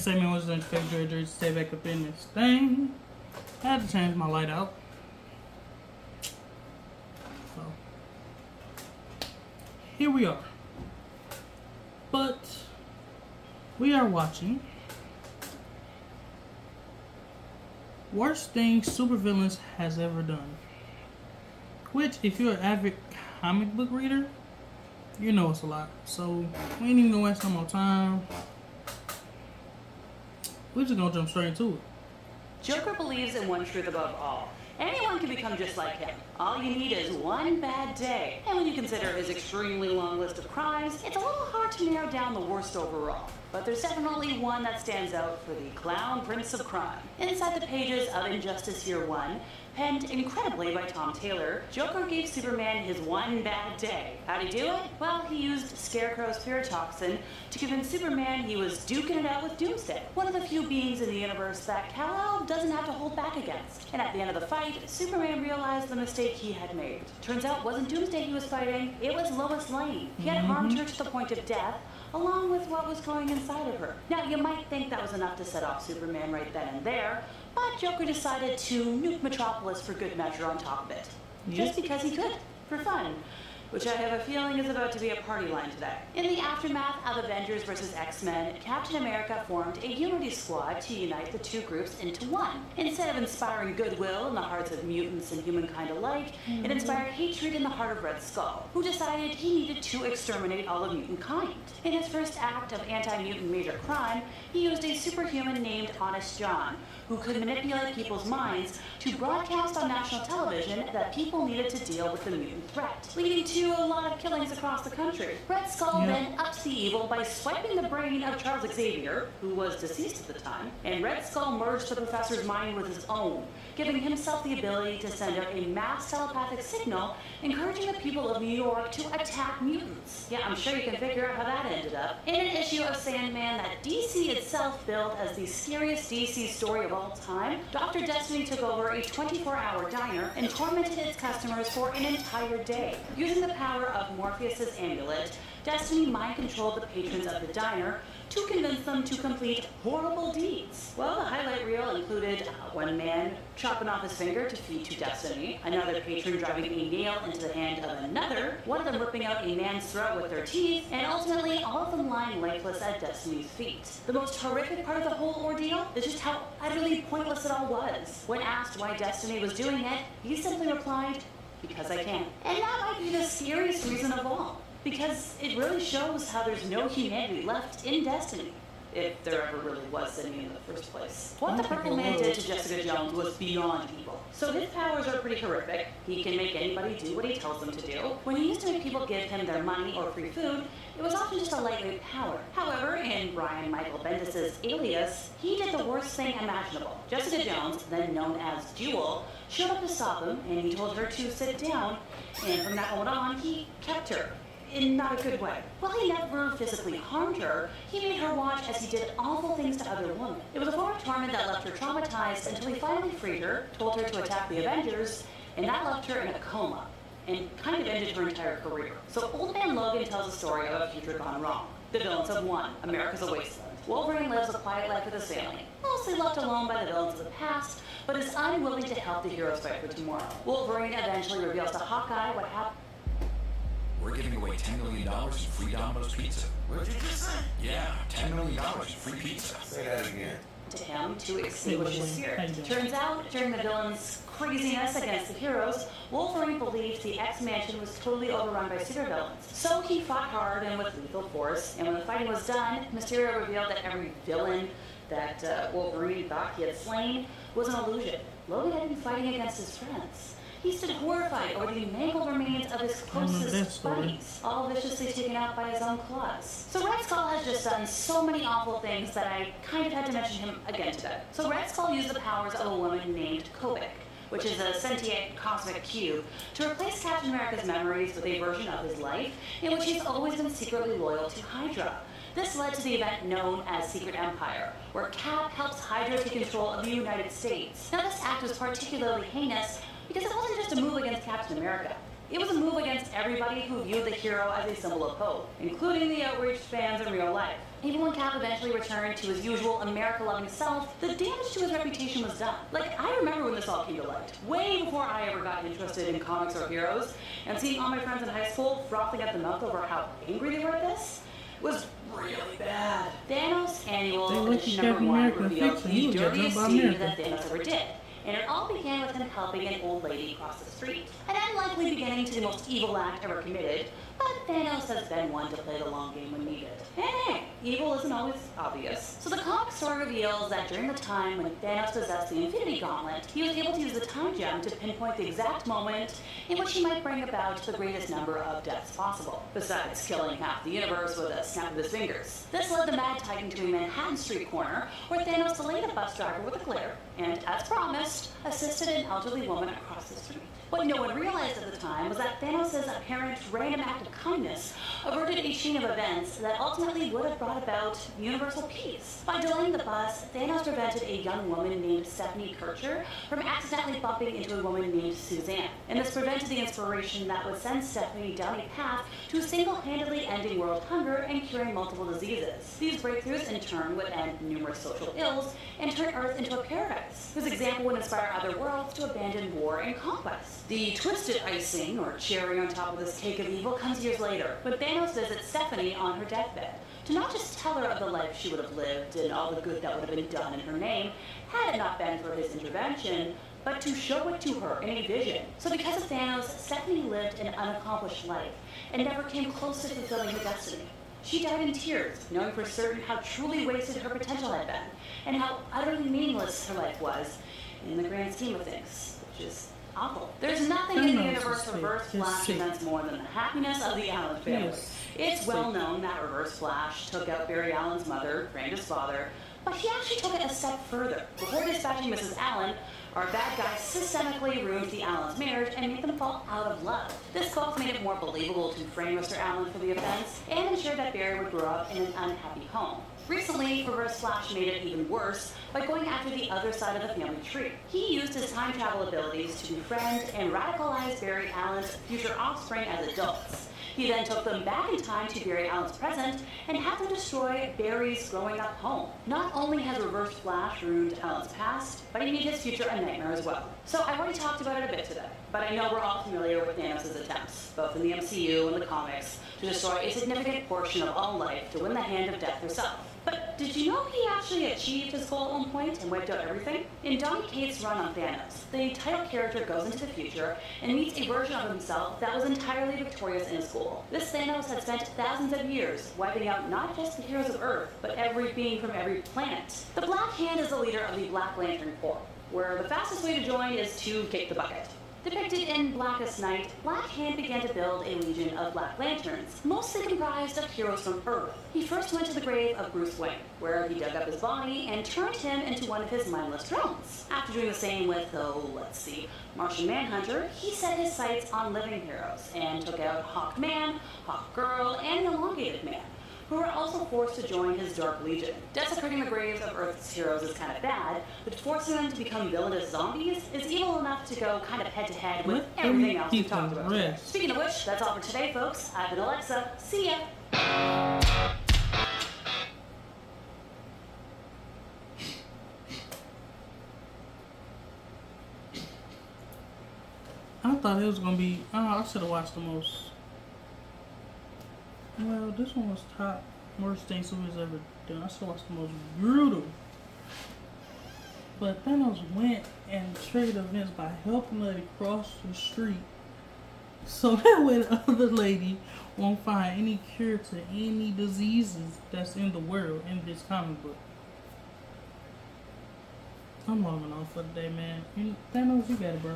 segment was to expect Dre to stay back up in this thing. I had to change my light out. So, here we are. But, we are watching Worst Things Supervillains Has Ever Done. Which, if you're an avid comic book reader, you know it's a lot. So, we ain't even gonna waste no more time. We're just gonna jump straight into it. Joker believes in one truth above all. Anyone can become just like him. All you need is one bad day. And when you consider his extremely long list of crimes, it's a little hard to narrow down the worst overall. But there's definitely one that stands out for the Clown Prince of Crime. Inside the pages of Injustice Year 1, penned incredibly by Tom Taylor, Joker gave Superman his one bad day. How'd he do it? Well, he used Scarecrow's pyrotoxin to convince Superman he was duking it out with Doomsday, one of the few beings in the universe that Kal-El doesn't have to hold back against. And at the end of the fight, Superman realized the mistake he had made. Turns out it wasn't Doomsday he was fighting, it was Lois Lane. He had harmed her to the point of death, along with what was growing inside of her. Now, you might think that was enough to set off Superman right then and there, but Joker decided to nuke Metropolis for good measure on top of it. Just because he could, for fun. Which I have a feeling is about to be a party line today. In the aftermath of Avengers vs. X-Men, Captain America formed a unity squad to unite the two groups into one. Instead of inspiring goodwill in the hearts of mutants and humankind alike, it inspired hatred in the heart of Red Skull, who decided he needed to exterminate all of mutant kind. In his first act of anti-mutant major crime, he used a superhuman named Honest John, who could manipulate people's minds to broadcast on national television that people needed to deal with the mutant threat, leading to a lot of killings across the country. Red Skull then ups the evil by swiping the brain of Charles Xavier, who was deceased at the time, and Red Skull merged the professor's mind with his own, giving himself the ability to send out a mass telepathic signal encouraging the people of New York to attack mutants. Yeah, I'm sure you can figure out how that ended up. In an issue of Sandman that DC itself billed as the scariest DC story of all time, Dr. Destiny took over a 24-hour diner and tormented its customers for an entire day. Using the power of Morpheus's amulet, Destiny mind-controlled the patrons of the diner to convince them to complete horrible deeds. Well, the highlight reel included one man chopping off his finger to feed to Destiny, another patron driving a nail into the hand of another, one of them ripping out a man's throat with their teeth, and ultimately all of them lying lifeless at Destiny's feet. The most horrific part of the whole ordeal is just how utterly pointless it all was. When asked why Destiny was doing it, he simply replied, "Because I can." And that might be the scariest reason of all, because it really shows how there's no humanity left in Destiny, if there ever really was any in the first place. What the Purple Man did to Jessica Jones was beyond evil. So his powers are pretty horrific. He can make anybody do what he tells them to do. When he used to make people give him their money or free food, it was often just a lightweight power. However, in Brian Michael Bendis' Alias, he did the worst thing imaginable. Jessica Jones, then known as Jewel, showed up to stop him, and he told her to sit down, and from that moment on, he kept her. In not a good way. While he never physically harmed her, he made her watch as he did awful things to other women. It was a form of torment that left her traumatized until he finally freed her, told her to attack the Avengers, and that left her in a coma, and kind of ended her entire career. So Old Man Logan tells a story of a future gone wrong. The villains have won. America's a wasteland. Wolverine lives a quiet life with his family, mostly left alone by the villains of the past, but is unwilling to help the heroes fight for tomorrow. Wolverine eventually reveals to Hawkeye what happened. We're giving away $10 million in free Domino's pizza. What did you just say? Yeah, $10 million in free pizza. Say that again. To him to extinguish his spirit. Turns out, during the villain's craziness against the heroes, Wolverine believed the X-Mansion was totally overrun by supervillains. So he fought hard and with lethal force, and when the fighting was done, Mysterio revealed that every villain that Wolverine thought he had slain was an illusion. Logan had been fighting against his friends. He stood horrified over the mangled remains of his closest buddies, all viciously taken out by his own claws. So Red Skull has just done so many awful things that I kind of had to mention him again today. So Red Skull used the powers of a woman named Kobik, which is a sentient cosmic cube, to replace Captain America's memories with a version of his life in which he's always been secretly loyal to Hydra. This led to the event known as Secret Empire, where Cap helps Hydra take control of the United States. Now this act was particularly heinous because it wasn't just a move against Captain America. It was a move against everybody who viewed the hero as a symbol of hope, including the outraged fans in real life. Even when Cap eventually returned to his usual America-loving self, the damage to his reputation was done. Like, I remember when this all came to light, way before I ever got interested in comics or heroes, and seeing all my friends in high school frothing at the mouth over how angry they were at this was really bad. Thanos' annual edition #1 revealed the dirtiest deed that Thanos ever did. And it all began with him helping an old lady cross the street. An unlikely beginning to the most evil act ever committed, but Thanos has been one to play the long game when needed. And hey, evil isn't always obvious. So the comic story reveals that during the time when Thanos possessed the Infinity Gauntlet, he was able to use the time gem to pinpoint the exact moment in which he might bring about the greatest number of deaths possible, besides killing half the universe with a snap of his fingers. This led the Mad Titan to a Manhattan Street corner, where Thanos delayed a bus driver with a glare, and as promised, assisted an elderly woman across the street. What no one realized at the time was that Thanos' apparent random act of kindness averted a chain of events that ultimately would have brought about universal peace. By delaying the bus, Thanos prevented a young woman named Stephanie Kircher from accidentally bumping into a woman named Suzanne. And this prevented the inspiration that would send Stephanie down a path to single-handedly ending world hunger and curing multiple diseases. These breakthroughs, in turn, would end numerous social ills and turn Earth into a paradise, whose example would inspire other worlds to abandon war and conquest. The twisted icing, or cherry on top of this cake of evil, comes years later, when Thanos visits Stephanie on her deathbed, to not just tell her of the life she would have lived and all the good that would have been done in her name, had it not been for his intervention, but to show it to her in a vision. So because of Thanos, Stephanie lived an unaccomplished life, and never came close to fulfilling her destiny. She died in tears, knowing for certain how truly wasted her potential had been, and how utterly meaningless her life was in the grand scheme of things, which is awful. There's nothing in the universe Reverse Flash presents more than the happiness of the Allen family. It's well known that Reverse Flash took out Barry Allen's mother, Brandon's father, but he actually took it a step further. Before dispatching Mrs. Allen, our bad guy systemically ruined the Allens' marriage and made them fall out of love. This both made it more believable to frame Mr. Allen for the offense and ensured that Barry would grow up in an unhappy home. Recently, Reverse Flash made it even worse by going after the other side of the family tree. He used his time travel abilities to befriend and radicalize Barry Allen's future offspring as adults. He then took them back in time to Barry Allen's present and had them destroy Barry's growing up home. Not only has Reverse Flash ruined Allen's past, but he made his future a nightmare as well. So I've already talked about it a bit today, but I know we're all familiar with Thanos' attempts, both in the MCU and the comics, to destroy a significant portion of all life to win the hand of death herself. But did you know he actually achieved his goal at one point and wiped out everything? In Donny Cates' run on Thanos, the title character goes into the future and meets a version of himself that was entirely victorious in his goal. This Thanos had spent thousands of years wiping out not just the heroes of Earth, but every being from every planet. The Black Hand is the leader of the Black Lantern Corps, where the fastest way to join is to kick the bucket. Depicted in Blackest Night, Black Hand began to build a legion of Black Lanterns, mostly comprised of heroes from Earth. He first went to the grave of Bruce Wayne, where he dug up his body and turned him into one of his mindless drones. After doing the same with, Martian Manhunter, he set his sights on living heroes and took out Hawkman, Hawkgirl, and the Elongated Man, who were also forced to join his Dark Legion. Desecrating the graves of Earth's heroes is kind of bad, but forcing them to become villainous zombies is evil enough to go kind of head-to-head with everything else we talked about today. Speaking of which, that's all for today, folks. I've been Alexa. See ya! I thought it was gonna be. I should have watched the most. Well, this one was top worst thing Superman's ever done. I should have watched the most brutal. But Thanos went and triggered events by helping her cross the street, so that way the other lady won't find any cure to any diseases that's in the world in this comic book. I'm logging off for the day, man. Thanos, you got it, bro.